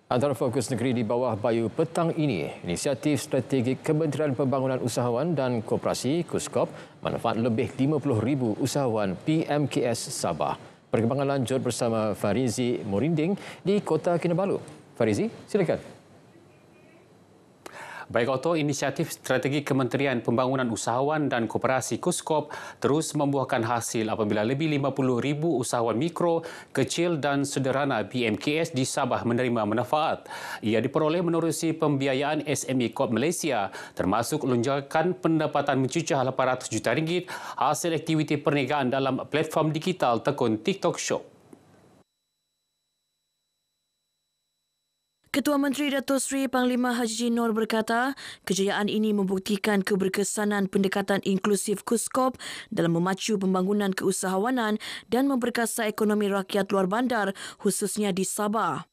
Antara fokus negeri di bawah Bayu petang ini, inisiatif strategik Kementerian Pembangunan Usahawan dan Koperasi KUSKOP manfaat lebih 50,000 usahawan PMKS Sabah. Perkembangan lanjut bersama Farizi Morinding di Kota Kinabalu. Farizi, silakan. Baik Otto, inisiatif strategi Kementerian Pembangunan Usahawan dan Koperasi KUSKOP terus membuahkan hasil apabila lebih 50,000 usahawan mikro, kecil dan sederhana PMKS di Sabah menerima manfaat. Ia diperoleh menerusi pembiayaan SME Corp Malaysia, termasuk lonjakan pendapatan mencecah RM800 juta hasil aktiviti perniagaan dalam platform digital tekun TikTok Shop. Ketua Menteri Datuk Seri Panglima Haji Noor berkata, kejayaan ini membuktikan keberkesanan pendekatan inklusif KUSKOP dalam memacu pembangunan keusahawanan dan memperkasa ekonomi rakyat luar bandar, khususnya di Sabah.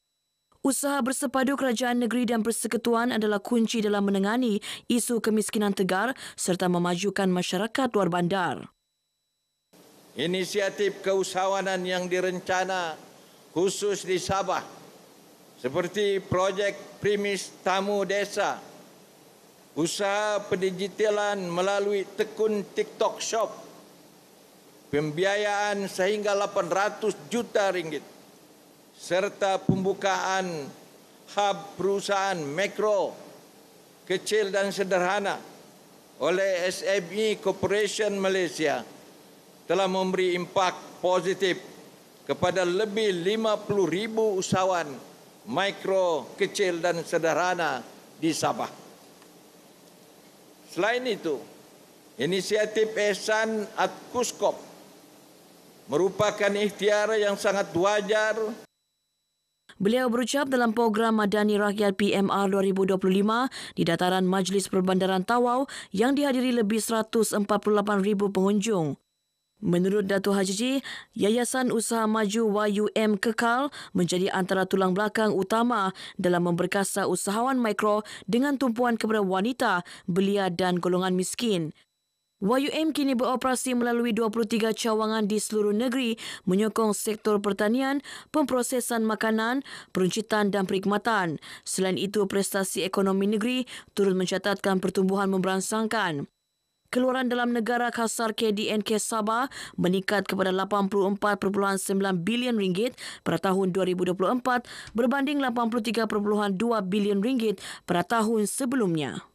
Usaha bersepadu kerajaan negeri dan persekutuan adalah kunci dalam menangani isu kemiskinan tegar serta memajukan masyarakat luar bandar. Inisiatif keusahawanan yang direncana khusus di Sabah seperti projek Primis Tamu Desa, usaha pendigitalan melalui tekun TikTok Shop, pembiayaan sehingga RM800 juta, serta pembukaan hub perusahaan mikro, kecil dan sederhana oleh SME Corporation Malaysia telah memberi impak positif kepada lebih 50,000 usahawan mikro, kecil dan sederhana di Sabah. Selain itu, inisiatif Ehsan KUSKOP merupakan ikhtiar yang sangat wajar. Beliau berucap dalam program Madani Rakyat PMR 2025 di dataran Majlis Perbandaran Tawau yang dihadiri lebih 148,000 pengunjung. Menurut Datuk Haji, Yayasan Usaha Maju YUM kekal menjadi antara tulang belakang utama dalam memperkasa usahawan mikro dengan tumpuan kepada wanita, belia dan golongan miskin. YUM kini beroperasi melalui 23 cawangan di seluruh negeri menyokong sektor pertanian, pemprosesan makanan, peruncitan dan perkhidmatan. Selain itu, prestasi ekonomi negeri turut mencatatkan pertumbuhan memberangsangkan. Keluaran dalam negara kasar KDNK Sabah meningkat kepada RM84.9 bilion pada tahun 2024 berbanding RM83.2 bilion pada tahun sebelumnya.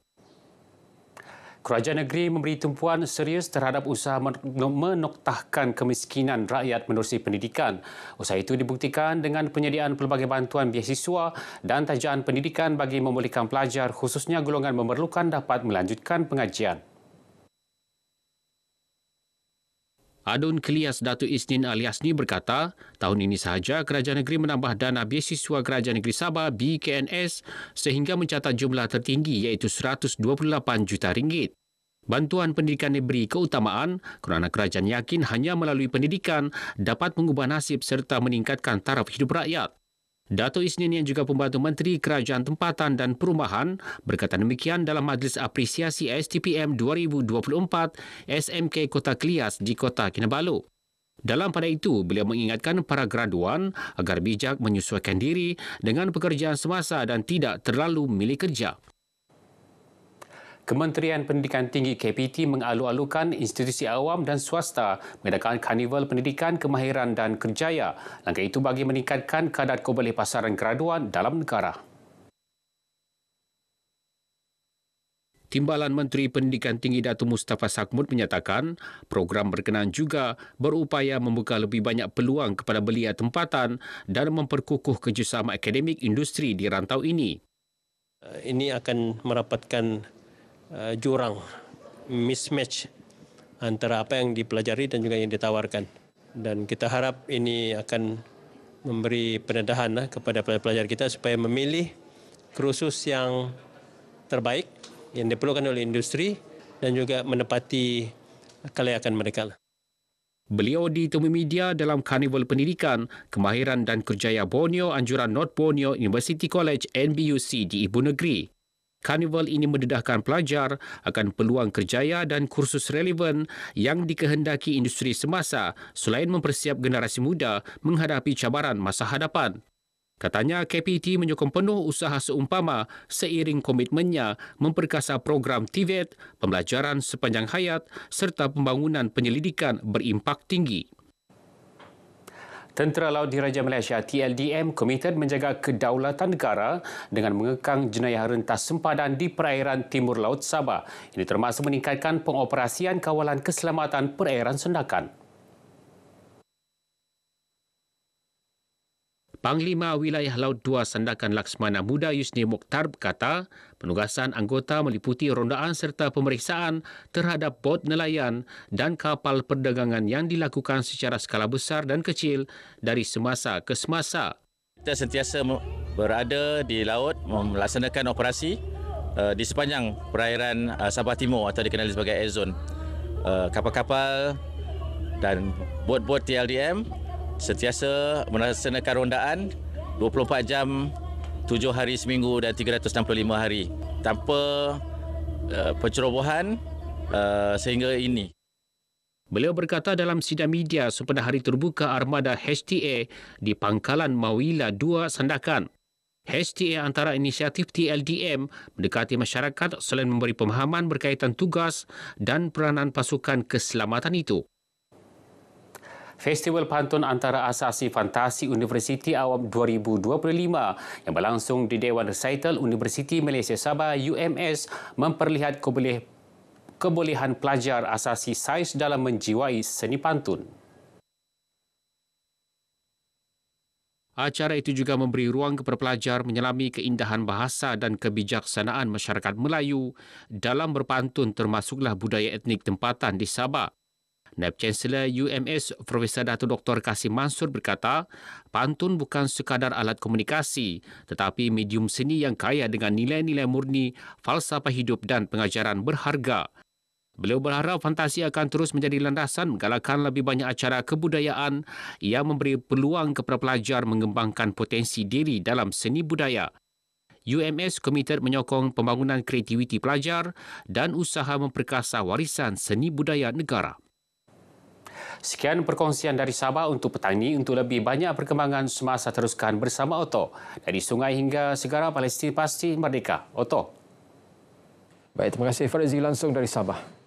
Kerajaan negeri memberi tumpuan serius terhadap usaha menoktahkan kemiskinan rakyat menerusi pendidikan. Usaha itu dibuktikan dengan penyediaan pelbagai bantuan beasiswa dan tajaan pendidikan bagi memulihkan pelajar khususnya golongan memerlukan dapat melanjutkan pengajian. Adun Kelias Datuk Isnin Aliasni berkata, tahun ini sahaja kerajaan negeri menambah dana beasiswa kerajaan negeri Sabah BKNS sehingga mencatat jumlah tertinggi iaitu RM128 juta. Bantuan pendidikan diberi keutamaan kerana kerajaan yakin hanya melalui pendidikan dapat mengubah nasib serta meningkatkan taraf hidup rakyat. Datuk Isnin yang juga pembantu Menteri Kerajaan Tempatan dan Perumahan berkata demikian dalam Majlis Apresiasi STPM 2024 SMK Kota Kelias di Kota Kinabalu. Dalam pada itu, beliau mengingatkan para graduan agar bijak menyesuaikan diri dengan pekerjaan semasa dan tidak terlalu milih kerja. Kementerian Pendidikan Tinggi KPT mengalu-alukan institusi awam dan swasta mengadakan karnival pendidikan kemahiran dan kerjaya. Langkah itu bagi meningkatkan kadar kebelih pasaran graduan dalam negara. Timbalan Menteri Pendidikan Tinggi Datuk Mustafa Sakmud menyatakan program berkenaan juga berupaya membuka lebih banyak peluang kepada belia tempatan dan memperkukuh kerjasama akademik industri di rantau ini. Ini akan merapatkan jurang mismatch antara apa yang dipelajari dan juga yang ditawarkan. Dan kita harap ini akan memberi pendedahan kepada pelajar-pelajar kita supaya memilih kursus yang terbaik yang diperlukan oleh industri dan juga menepati kelayakan mereka. Beliau ditemui media dalam Karnival Pendidikan, Kemahiran dan Kerjaya Borneo Anjuran North Borneo University College NBUC di Ibu Negeri. Karnival ini mendedahkan pelajar akan peluang kerjaya dan kursus relevan yang dikehendaki industri semasa selain mempersiap generasi muda menghadapi cabaran masa hadapan. Katanya KPT menyokong penuh usaha seumpama seiring komitmennya memperkasa program TVET, pembelajaran sepanjang hayat serta pembangunan penyelidikan berimpak tinggi. Tentera Laut Diraja Malaysia TLDM komited menjaga kedaulatan negara dengan mengekang jenayah rentas sempadan di perairan timur laut Sabah. Ini termasuk meningkatkan pengoperasian kawalan keselamatan perairan Sendakan. Panglima Wilayah Laut 2 Sandakan Laksmana Muda Yusni Mokhtar berkata, penugasan anggota meliputi rondaan serta pemeriksaan terhadap bot nelayan dan kapal perdagangan yang dilakukan secara skala besar dan kecil dari semasa ke semasa. Kita sentiasa berada di laut melaksanakan operasi di sepanjang perairan Sabah Timur atau dikenali sebagai Air Zone. Kapal-kapal dan bot-bot TLDM sentiasa melaksanakan rondaan 24 jam, 7 hari seminggu dan 365 hari tanpa pencerobohan sehingga ini. Beliau berkata dalam sidang media sempena Hari Terbuka Armada HTA di Pangkalan Mawila 2 Sandakan. HTA antara inisiatif TLDM mendekati masyarakat selain memberi pemahaman berkaitan tugas dan peranan pasukan keselamatan itu. Festival Pantun Antara Asasi Fantasi Universiti Awam 2025 yang berlangsung di Dewan Recital Universiti Malaysia Sabah UMS memperlihat kebolehan pelajar asasi sains dalam menjiwai seni pantun. Acara itu juga memberi ruang kepada pelajar menyelami keindahan bahasa dan kebijaksanaan masyarakat Melayu dalam berpantun termasuklah budaya etnik tempatan di Sabah. Naib Chancellor UMS Profesor Datuk Dr. Kasim Mansur berkata, pantun bukan sekadar alat komunikasi tetapi medium seni yang kaya dengan nilai-nilai murni, falsafah hidup dan pengajaran berharga. Beliau berharap fantasi akan terus menjadi landasan menggalakkan lebih banyak acara kebudayaan yang memberi peluang kepada pelajar mengembangkan potensi diri dalam seni budaya. UMS komited menyokong pembangunan kreativiti pelajar dan usaha memperkasa warisan seni budaya negara. Sekian perkongsian dari Sabah untuk petang ini. Untuk lebih banyak perkembangan semasa teruskan bersama Otto. Dari sungai hingga segara, Palestin pasti merdeka. Otto. Baik, terima kasih Farizi langsung dari Sabah.